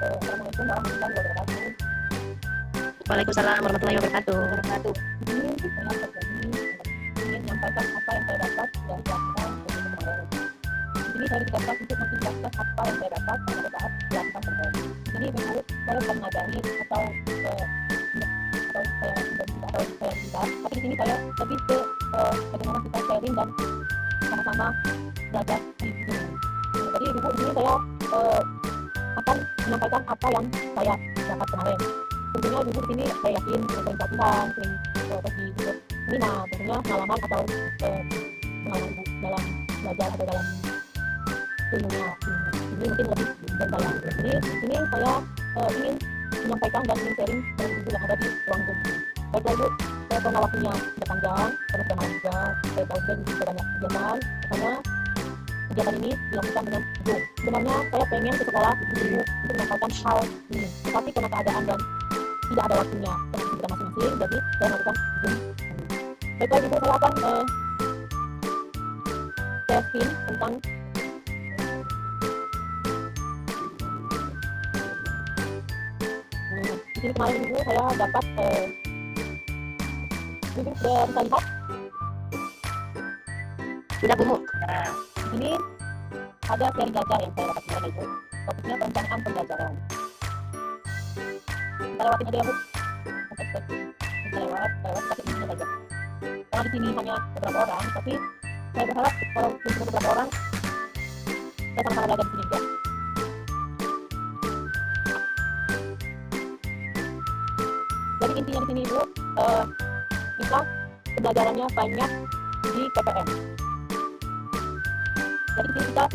Assalamualaikum warahmatullahi wabarakatuh. Waalaikumsalam warahmatullahi wabarakatuh. Ini saya ingin menyampaikan apa yang saya dapat dari pelatihan untuk kemarin. Di sini saya ditugaskan untuk menjelaskan apa yang saya dapat pada saat pelatihan kemarin. Di sini Ibu, saya bukan mengajari atau saya tidak, tapi di sini saya lebih ke bagaimana kita sharing dan sama-sama belajar di sini. Jadi Ibu, di sini saya akan menyampaikan apa yang saya dapat kemarin. Tentunya Ibu di sini saya yakin sering pelatihan, sering pergi ikut seminar, tentunya pengalaman atau pengalaman Ibu dalam belajar atau dalam ilmunya ini mungkin lebih dari saya. Jadi di sini saya ingin menyampaikan dan ingin sharing dari Ibu yang ada di ruang Zoom. Baiklah Ibu, karena waktunya sudah panjang, karena sudah malam juga, saya tahu juga Ibu banyak kegiatan, makanya kegiatan ini dilakukan dengan Zoom. Sebenarnya saya pengen ke sekolah Ibu untuk menyampaikan hal ini, tetapi karena keadaan dan tidak ada waktunya karena kita masing-masing, jadi saya melakukan Zoom. Baiklah Ibu, saya akan sharing tentang di sini kemarin Ibu saya dapat Ibu sudah bisa lihat Sudah Bu. ini ada seri belajar yang saya dapat kemarin Ibu, topiknya perencanaan pembelajaran. Kita lewatin aja ya Bu, kita lewat tapi ini saja karena di sini hanya beberapa orang, tapi saya berharap kalau cuma beberapa orang saya sama-sama belajar di sini juga. Jadi intinya di sini Ibu, kita pembelajarannya banyak di PPM. Jadi di sini kita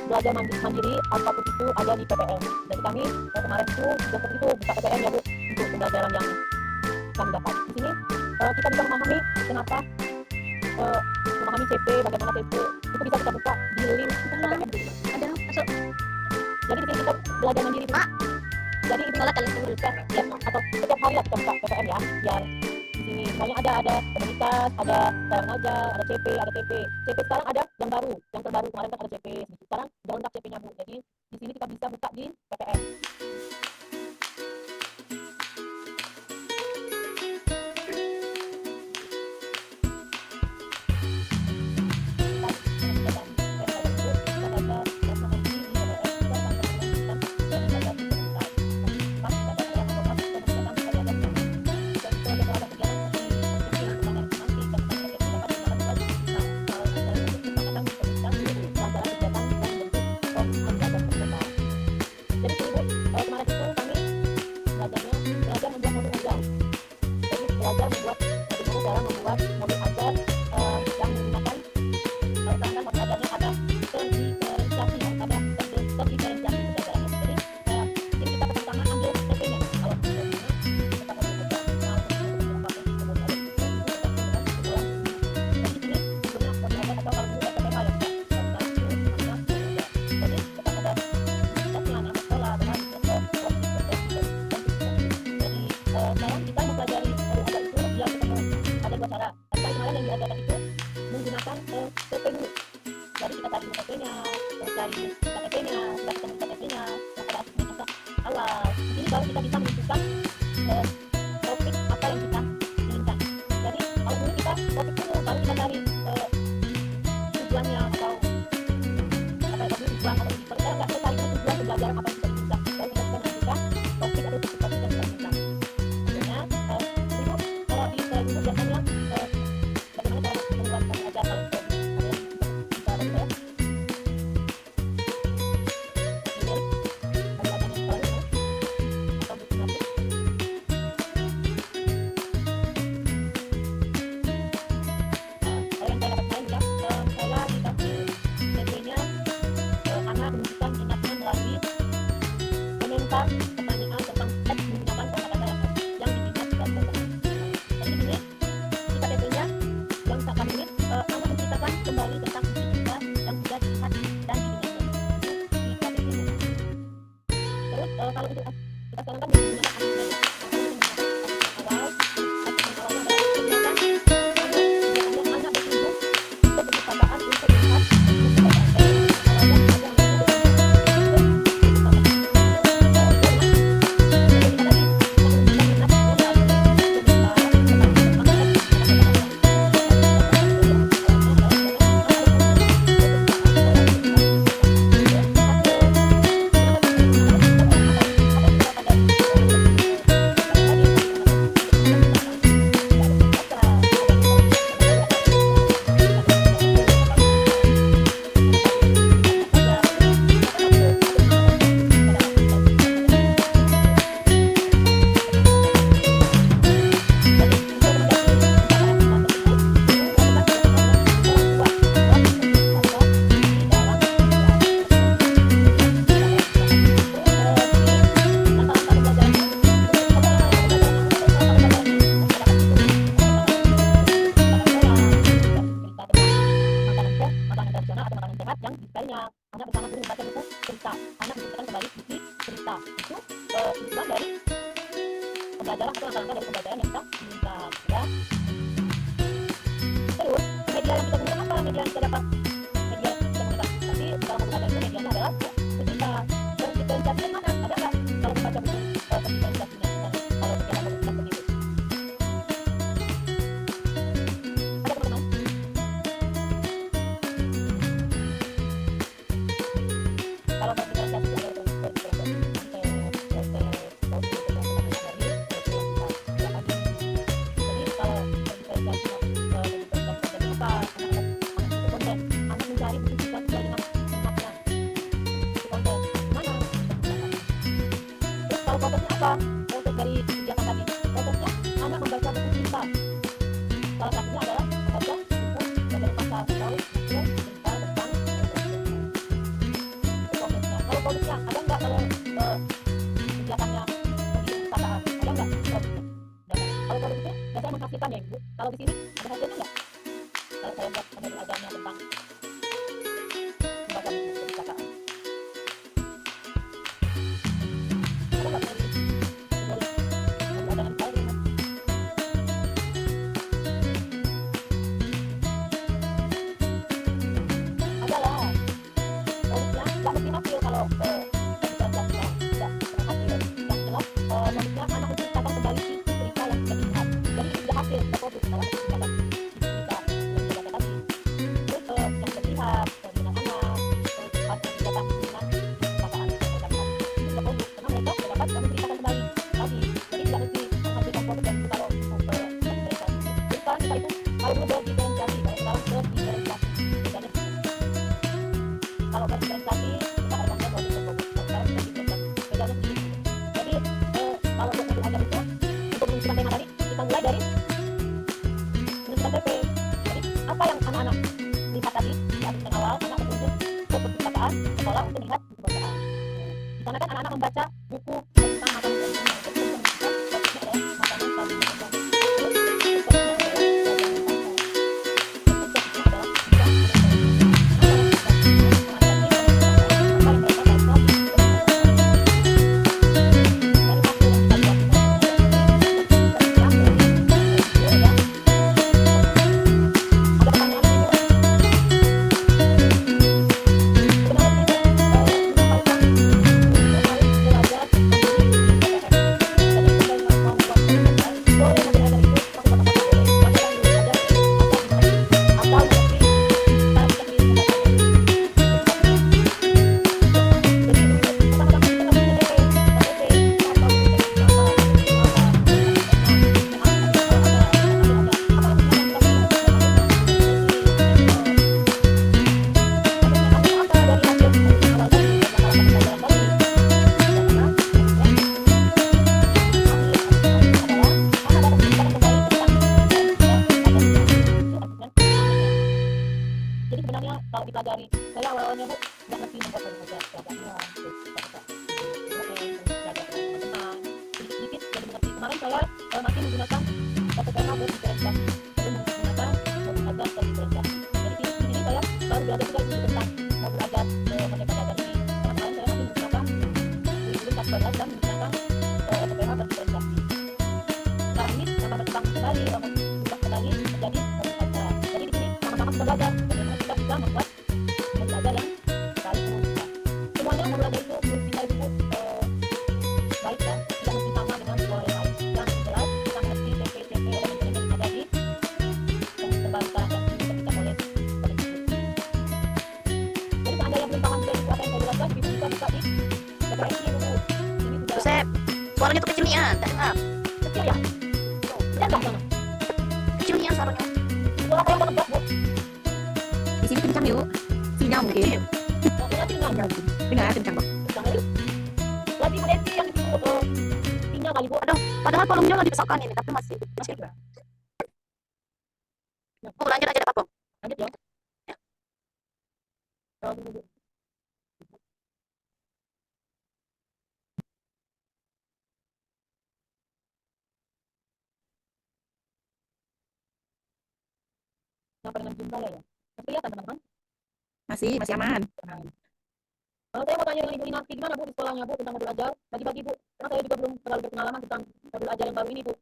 belajar mandiri, apapun itu ada di PPM. Jadi kami kemarin itu sudah seperti itu buka PPM ya Bu untuk pembelajaran yang kami dapat. Di sini kita bisa memahami kenapa memahami CP, bagaimana CP itu bisa kita buka di link PPM. Ada masuk. Jadi di sini kita belajar mandiri Bu. Jadi itu malah kalian tunggu ya, atau setiap hari lah kita buka PPM ya, biar di sini banyak ada komunitas, ada cara mengajar, ada CP, ada TP. CP sekarang ada yang baru, yang terbaru kemarin kan ada CP, sekarang udah lengkap CP-nya Bu. Jadi di sini kita bisa buka di PPM. Belajar membuat bagaimana cara membuat mobil ajar yang menggunakan misalkan mobil ajarnya ada terdiferensiasi, ada terdiferensiasi pembelajarannya. Jadi ini kita pertama ambil TP-nya kalau kita menggunakan TP dulu. Jadi kita cari TP-nya, cari KTP-nya, sudah ketemu KTP-nya, pada masa awal. Ini baru kita bisa menentukan topik apa yang kita inginkan. Jadi kalau dulu kita topik dulu, baru kita cari tujuannya atau apa yang tujuan atau kita nggak cari tujuan pembelajaran apa yang kita inginkan. Baru kita bisa menentukan topik atau topik yang kita inginkan. Maksudnya, kalau di biasanya bagaimana cara membuat pembelajaran pertanyaan tentang teks menggunakan kata-kata yang diingat dan terkenal. Jadi di sini kita TP-nya yang tak kami ini akan menceritakan kembali tentang isi kita yang sudah dilihat dan diingat di KTP-nya. Terus kalau untuk kita sekarang kan menggunakan awal tujuan dari pembelajaran atau langkah-langkah dari pembelajaran yang kita inginkan, ya. Terus media yang kita gunakan apa? Media yang kita dapat, media yang kita gunakan. Tapi dalam pembelajaran itu medianya adalah buku kita. Terus diferensiasinya mana? Ada nggak kalau membaca buku diferensiasinya? Kalau kegiatan kita seperti itu. Ada teman-teman? Kalau diferensiasi itu ada apa? Proses dari kegiatan tadi. Prosesnya anak membaca buku cerita. Salah satunya adalah membaca buku yang bermasa historis, buku cerita tentang itu prosesnya. Kalau prosesnya ada nggak kalau kegiatannya begitu perpustakaan? Ada nggak prosesnya? Kalau prosesnya biasanya menghasilkan ya ibu. Kalau di sini ada hasilnya nggak? Kalau saya buat ada belajarnya tentang membaca buku perpustakaan. Ada nggak dari sekolah untuk lihat buku bacaan. Di sana kan anak-anak membaca buku tentang makanan tradisional. Itu adalah makanan tradisional. Jadi sebenarnya kalau dipelajari, saya awalnya bu nggak ngerti membuat saja pelajarannya, teman-teman sedikit jadi mengerti. Kemarin saya masih menggunakan satu tema berdiferensiasi, jadi menggunakan modul ajar berdiferensiasi. Jadi di sini saya baru belajar juga ilmu tentang modul ajar merdeka belajar ini. Kemarin saya masih menggunakan kurikulum kelas 11 dan menggunakan satu tema berdiferensiasi. Sekarang ini saya berkembang kembali, berubah kembali menjadi modul ajar. Jadi di sini sama-sama kita belajar bagaimana kita bisa membuat modul ajar yang baik menurut kita. Semuanya modul ajar itu menurut kita itu baik ya, tidak mesti sama dengan sekolah yang lain. Yang jelas kita mengerti CP elemen-elemen yang ada di yang terbarukan yang diberikan oleh Kemendikbud. Jadi seandainya belum paham dari apa yang saya jelaskan, bisa buka di website ini dulu. Ini sudah Josep, suaranya tuh kecil nih ya, tak dengar. kecil ya. Lihat nggak sana? Kecil nih ya suaranya. Suara saya nggak ngegas bu. Di sini kencang yuk. Sinyal mungkin. Suaranya tinggal. Dengar kencang kok. Kencang lagi. Lagi meneliti yang itu sinyal kali bu. Aduh, padahal volumenya lagi dibesarkan ini, tapi masih kecil. Oh, lanjut aja deh, Pak. Lanjut ya. Tunggu, Bu. Sampai dengan jumlah ya. Masih kelihatan teman-teman? Masih aman. Saya mau tanya dengan Ibu Inati, gimana Bu di sekolahnya Bu tentang modul ajar? Bagi-bagi Bu, karena saya juga belum terlalu berpengalaman tentang modul ajar yang baru ini Bu.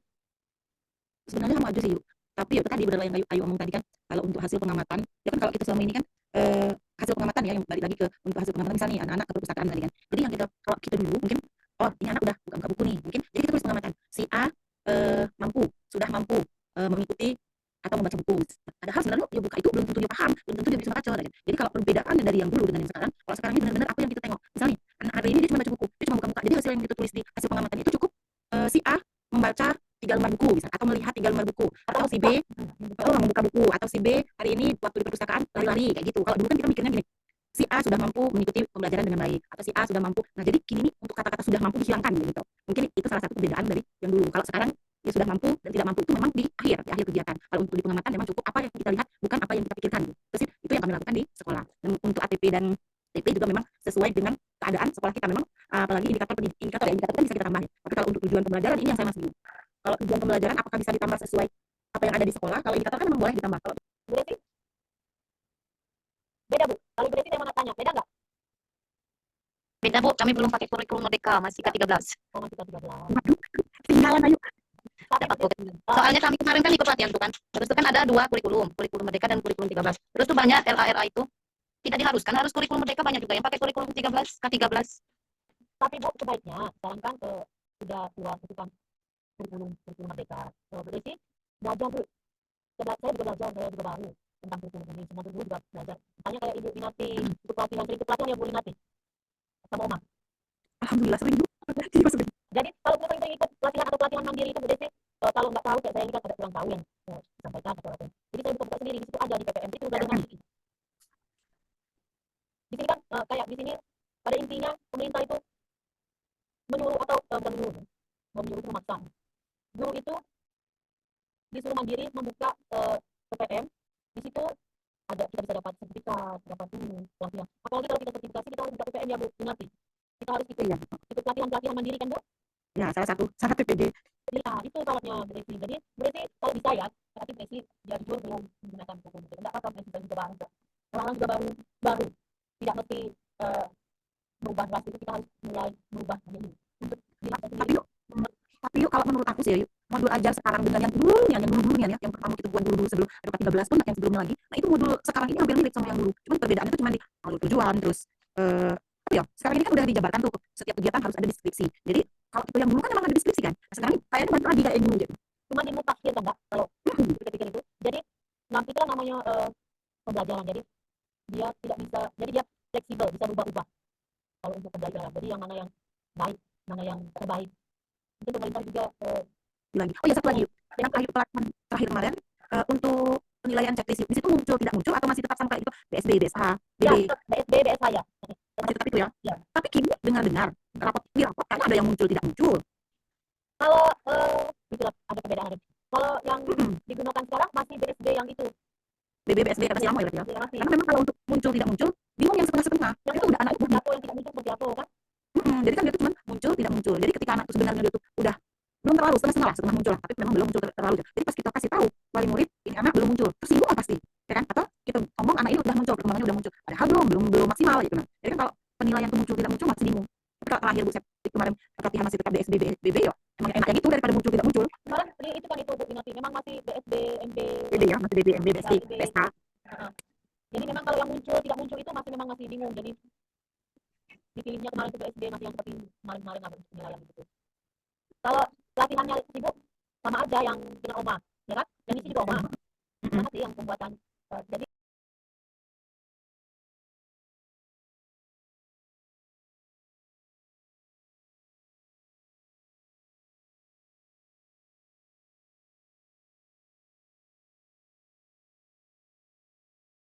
Sebenarnya sama aja sih, yuk. Tapi ya itu tadi benar yang Ayu omong tadi kan, kalau untuk hasil pengamatan, ya kan kalau kita selama ini kan hasil pengamatan ya yang balik lagi ke untuk hasil pengamatan misalnya anak-anak ke perpustakaan tadi kan. Jadi yang kita kalau kita dulu mungkin oh ini anak udah buka buku nih, mungkin jadi kita tulis pengamatan si A sudah mampu mengikuti atau membaca buku. Padahal sebenarnya dia buka itu belum tentu dia paham, belum tentu dia bisa baca. Kan? Jadi kalau perbedaan dari yang dulu dengan yang sekarang, kalau sekarang ini benar-benar apa yang kita tengok. Misalnya anak hari ini dia cuma baca buku, dia cuma buka-buka. Jadi hasil yang kita tulis di hasil pengamatan itu cukup si A membaca 3 lembar buku bisa, atau melihat 3 lembar buku, atau si B membuka buku, atau si B hari ini waktu di perpustakaan lari-lari kayak gitu. Kalau dulu kan kita mikirnya gini, si A sudah mampu mengikuti pembelajaran dengan baik, atau si A sudah mampu. Nah jadi kini untuk kata-kata sudah mampu dihilangkan gitu. Mungkin itu salah satu perbedaan dari yang dulu. Kalau sekarang dia sudah mampu dan tidak mampu itu memang di akhir kegiatan. Kalau untuk di pengamatan memang cukup apa yang kita lihat bukan apa yang kita pikirkan. Terus itu yang kami lakukan di sekolah. Dan untuk ATP dan TP juga memang sesuai dengan keadaan sekolah kita memang apalagi indikator kan bisa kita tambah ya. Tapi kalau untuk tujuan pembelajaran ini yang saya masih bingung. Kalau tujuan pembelajaran apakah bisa ditambah sesuai apa yang ada di sekolah? Kalau indikator kan memang boleh ditambah. Kalau Berarti beda Bu. Kalau berarti saya mau tanya, beda nggak? Beda Bu, kami belum pakai kurikulum Merdeka, masih K13. Oh masih K13. waduh, ketinggalan Ayu. Dapat Bu. Soalnya kami kemarin kan ikut latihan tuh kan. Terus itu kan ada 2 kurikulum Merdeka dan kurikulum 13. Terus tuh banyak LA itu tidak diharuskan, harus kurikulum Merdeka banyak juga yang pakai kurikulum 13, K13. Tapi Bu sebaiknya sekarang kan sudah keluar itu kan kurikulum Merdeka. Berarti belajar Bu. Saya juga belajar, saya juga baru tentang kurikulum ini. Semua dulu juga belajar. Misalnya kayak Ibu Inati ikut pelatihan ya Bu Inati sama Oma. Alhamdulillah sering Bu. Iya sering. Jadi kalau kita sering ikut pelatihan atau pelatihan mandiri itu Bu Desi, kalau nggak tahu kayak saya ini kan ada kurang tahu yang disampaikan atau apa. Jadi saya buka sendiri di situ aja di PPM itu udah dengan di sini kan kayak di sini pada intinya pemerintah itu menyuruh atau bukan menyuruh itu memaksa. Guru itu disuruh mandiri membuka PPM. Di situ ada kita bisa dapat sertifikat, dapat ini pelatihan. Apalagi kalau kita sertifikasi kita harus buka PPM ya Bu Inati. Kita harus ikut pelatihan mandiri kan Bu? Ya salah satu syarat PPD. Ya itu syaratnya berarti. Jadi berarti kalau bisa ya, berarti berarti dia jujur belum menggunakan hukum itu. Enggak apa-apa berarti juga baru. Orang juga baru. Tidak mesti berubah drastis itu kita harus mulai merubah ini. Untuk dilakukan sendiri. Tapi yuk kalau menurut aku sih yuk modul ajar sekarang dengan yang dulunya ya, yang pertama kita buat dulu sebelum ada 13 pun yang sebelumnya lagi. Nah itu modul sekarang ini hampir mirip sama yang dulu. Cuma perbedaannya itu cuma di alur tujuan terus apa ya? Sekarang ini kan udah dijabarkan tuh setiap kegiatan harus ada deskripsi. Jadi kalau itu yang dulu kan memang ada deskripsi kan. Nah, sekarang kayaknya bantu lagi kayak dulu gitu. Cuma dimutakhir kan enggak kalau pikir itu. Jadi nanti kan namanya pembelajaran. Jadi dia tidak bisa, jadi dia fleksibel, bisa berubah-ubah. Kalau untuk pembelajaran. Jadi yang mana yang baik, mana yang terbaik. Itu pemerintah juga lagi. Oh ya satu lagi, yang Ayu pelatihan terakhir kemarin untuk penilaian checklist di situ muncul tidak muncul atau masih tetap sama kayak itu BSB, BSH, BB. Ya, BSB, BSH ya. Masih tetap itu ya. Ya. Tapi kini dengar rapot kan ada yang muncul tidak muncul. Kalau itulah ada perbedaan. Kalau yang digunakan sekarang masih BSB yang itu. BB, BSB kata si lama ya. Masih. Karena memang kalau untuk muncul tidak muncul bingung yang setengah-setengah. Yang itu udah anak itu yang tidak muncul seperti apa kan? jadi kan dia tuh cuma muncul tidak muncul. Jadi ketika anak itu sebenarnya dia tuh udah belum terlalu setengah muncul lah, tapi memang belum muncul terlalu. Jadi pas kita kasih tahu wali murid ini anak belum muncul, tersinggung lah pasti, ya kan? Atau kita ngomong anak ini udah muncul, perkembangannya udah muncul, padahal belum maksimal gitu kan. Jadi kan kalau penilaian itu muncul tidak muncul masih bingung. Tapi kalau terakhir Bu Septi kemarin pelatihan masih tetap BSB, BB ya, emang enak yang itu daripada muncul tidak muncul. Kemarin itu kan itu Bu Inati, memang masih BSB, MB. BB ya, masih BB, MB, BSD, PSK. Jadi memang kalau yang muncul tidak muncul itu masih bingung. Jadi dipilihnya kemarin itu BSD masih yang seperti kemarin apa penilaian gitu. Kalau pelatihannya Ibu sama aja yang dengan Oma, ya kan? Yang isi juga Oma. Mana sih yang pembuatan